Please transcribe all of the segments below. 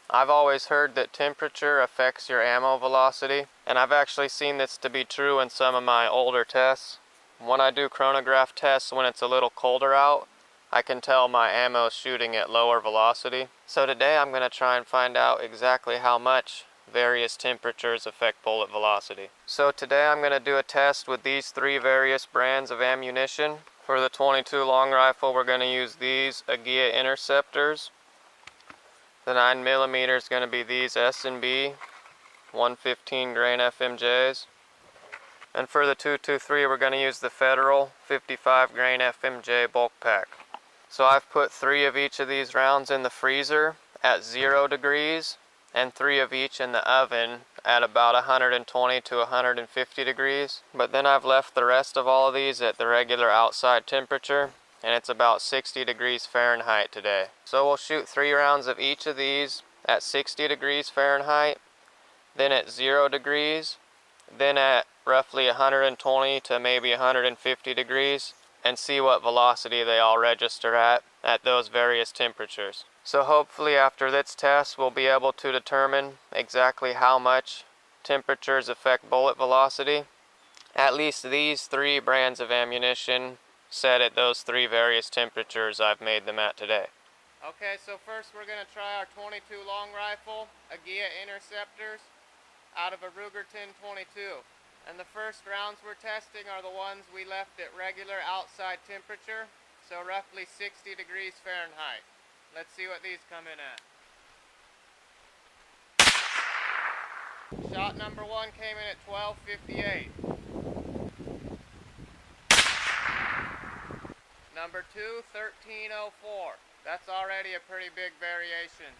I've always heard that temperature affects your ammo velocity, and I've actually seen this to be true in some of my older tests. When I do chronograph tests when it's a little colder out, I can tell my ammo's shooting at lower velocity. So today I'm going to try and find out exactly how much various temperatures affect bullet velocity. So today I'm going to do a test with these three various brands of ammunition. For the 22 long rifle, we're going to use these Agia interceptors. The 9mm is going to be these S&B 115 grain FMJs. And for the 223, we're going to use the Federal 55 grain FMJ bulk pack. So I've put 3 of each of these rounds in the freezer at 0 degrees and 3 of each in the oven at about 120 to 150 degrees. But then I've left the rest of all of these at the regular outside temperature, and it's about 60 degrees Fahrenheit today. So we'll shoot 3 rounds of each of these at 60 degrees Fahrenheit, then at 0 degrees, then at roughly 120 to maybe 150 degrees, and see what velocity they all register at those various temperatures. So hopefully after this test we'll be able to determine exactly how much temperatures affect bullet velocity. At least these 3 brands of ammunition set at those 3 various temperatures I've made them at today. Okay, so first we're going to try our 22 long rifle Agia interceptors out of a Ruger 1022. And the first rounds we're testing are the ones we left at regular outside temperature, so roughly 60 degrees Fahrenheit. Let's see what these come in at. Shot number 1 came in at 1258. Number 2, 1304. That's already a pretty big variation.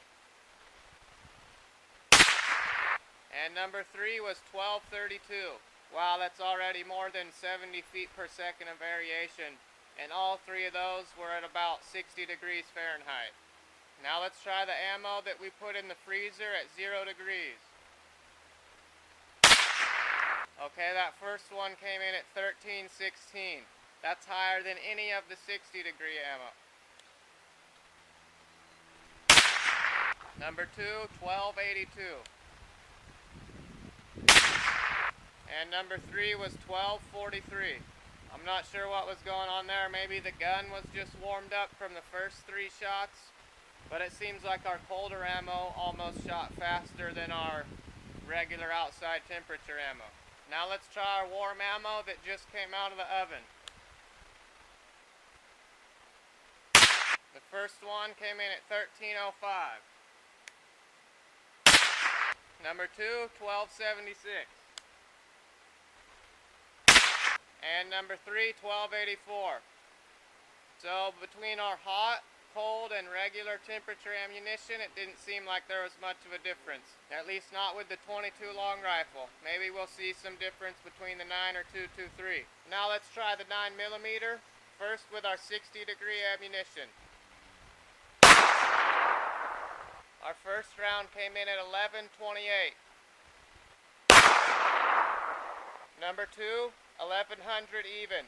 And number 3 was 1232. Wow, that's already more than 70 feet per second of variation. And all 3 of those were at about 60 degrees Fahrenheit. Now let's try the ammo that we put in the freezer at 0 degrees. Okay, that first one came in at 1316. That's higher than any of the 60 degree ammo. Number 2, 1282. And number 3 was 1243. I'm not sure what was going on there. Maybe the gun was just warmed up from the first 3 shots. But it seems like our colder ammo almost shot faster than our regular outside temperature ammo. Now let's try our warm ammo that just came out of the oven. The first one came in at 1305. Number 2, 1276. And number 3, 1284. So between our hot, cold, and regular temperature ammunition, it didn't seem like there was much of a difference. At least not with the 22 long rifle. Maybe we'll see some difference between the 9 or 223. Now let's try the 9mm, first with our 60 degree ammunition. Our first round came in at 1128. Number 2, 1100 even.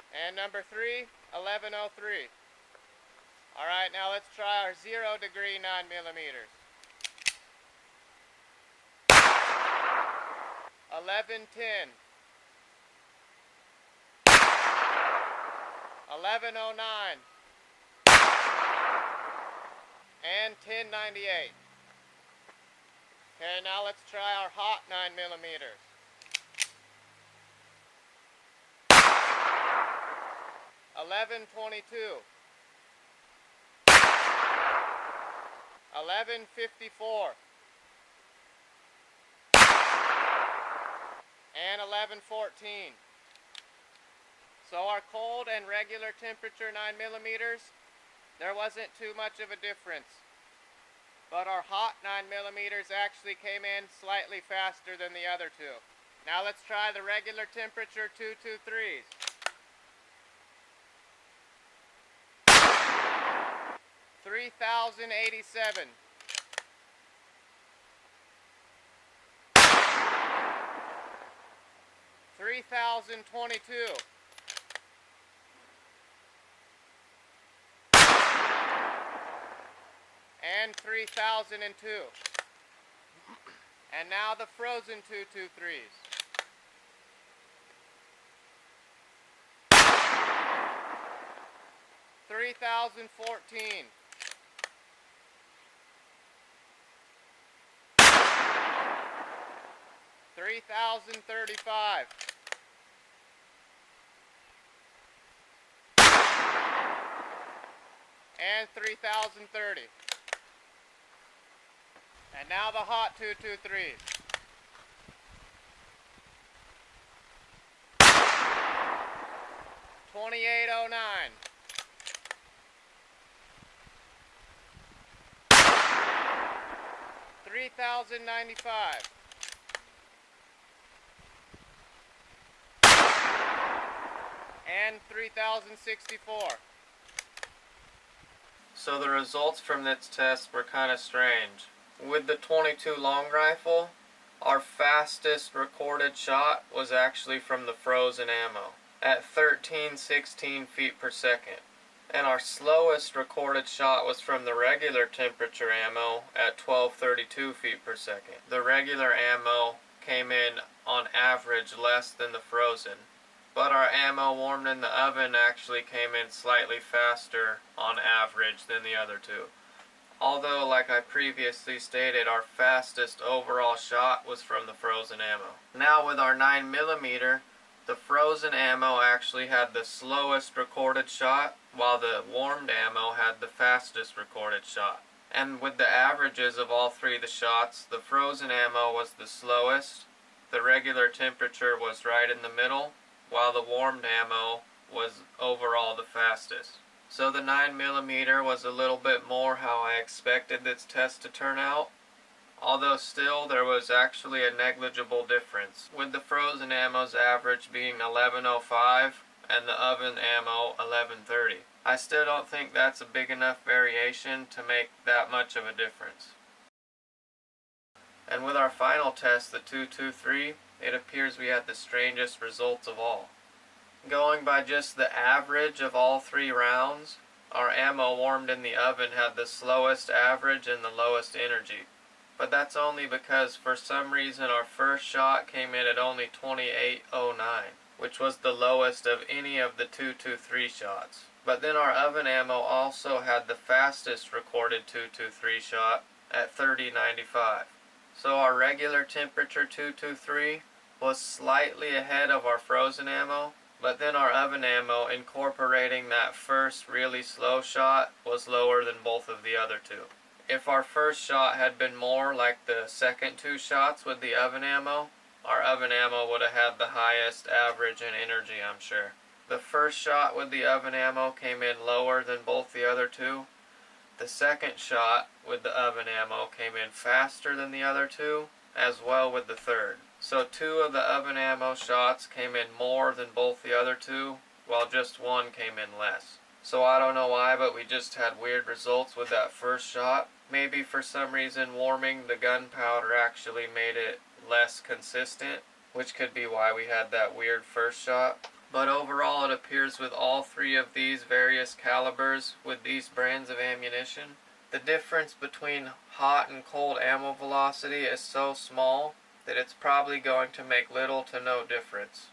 And number 3, 1103. Alright, now let's try our 0 degree 9mm. 1110. 1109. And 1098. Okay, now let's try our hot 9mm. 1122. 1154. And 1114. So our cold and regular temperature 9mm, there wasn't too much of a difference. But our hot 9mm actually came in slightly faster than the other 2. Now let's try the regular temperature 223s. 3087. 3022. 3023. and 3002. And now the frozen 223s. $3,014. $3,035. And 3,030. And now the hot 223s. $2,809. $3,095. And 3,064. So the results from this test were kind of strange. With the 22 long rifle, our fastest recorded shot was actually from the frozen ammo at 13-16 feet per second. And our slowest recorded shot was from the regular temperature ammo at 12-32 feet per second. The regular ammo came in on average less than the frozen, but our ammo warmed in the oven actually came in slightly faster on average than the other two. Although, like I previously stated, our fastest overall shot was from the frozen ammo. Now with our 9mm, the frozen ammo actually had the slowest recorded shot, while the warmed ammo had the fastest recorded shot. And with the averages of all three of the shots, the frozen ammo was the slowest, the regular temperature was right in the middle, while the warmed ammo was overall the fastest. So the 9mm was a little bit more how I expected this test to turn out, although still there was actually a negligible difference, with the frozen ammo's average being 1105 and the oven ammo 1130. I still don't think that's a big enough variation to make that much of a difference. And with our final test, the 223, it appears we had the strangest results of all. Going by just the average of all three rounds, our ammo warmed in the oven had the slowest average and the lowest energy. But that's only because for some reason our first shot came in at only 2809, which was the lowest of any of the 223 shots. But then our oven ammo also had the fastest recorded 223 shot at 3095. So our regular temperature 223 was slightly ahead of our frozen ammo, but then our oven ammo, incorporating that first really slow shot, was lower than both of the other two. If our first shot had been more like the second two shots with the oven ammo, our oven ammo would have had the highest average and energy, I'm sure. The first shot with the oven ammo came in lower than both the other two. The second shot with the oven ammo came in faster than the other two, as well with the third. So two of the oven ammo shots came in more than both the other two, while just one came in less. So I don't know why, but we just had weird results with that first shot. Maybe for some reason warming the gunpowder actually made it less consistent, which could be why we had that weird first shot. But overall it appears with all three of these various calibers with these brands of ammunition, the difference between hot and cold ammo velocity is so small that it's probably going to make little to no difference.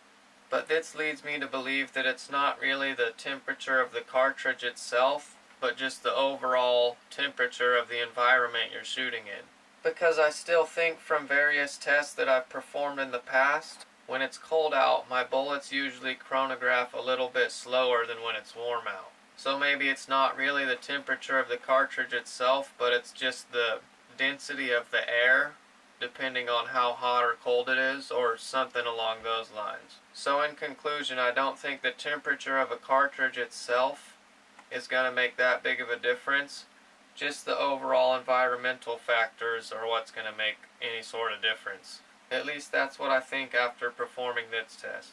But this leads me to believe that it's not really the temperature of the cartridge itself, but just the overall temperature of the environment you're shooting in. Because I still think from various tests that I've performed in the past, when it's cold out, my bullets usually chronograph a little bit slower than when it's warm out. So maybe it's not really the temperature of the cartridge itself, but it's just the density of the air, depending on how hot or cold it is, or something along those lines. So in conclusion, I don't think the temperature of a cartridge itself is going to make that big of a difference. Just the overall environmental factors are what's going to make any sort of difference. At least that's what I think after performing this test.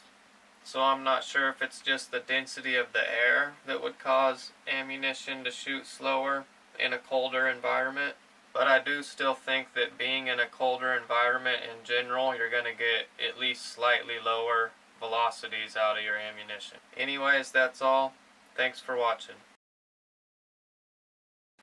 So I'm not sure if it's just the density of the air that would cause ammunition to shoot slower in a colder environment. But I do still think that being in a colder environment in general, you're going to get at least slightly lower velocities out of your ammunition. Anyways, that's all. Thanks for watching.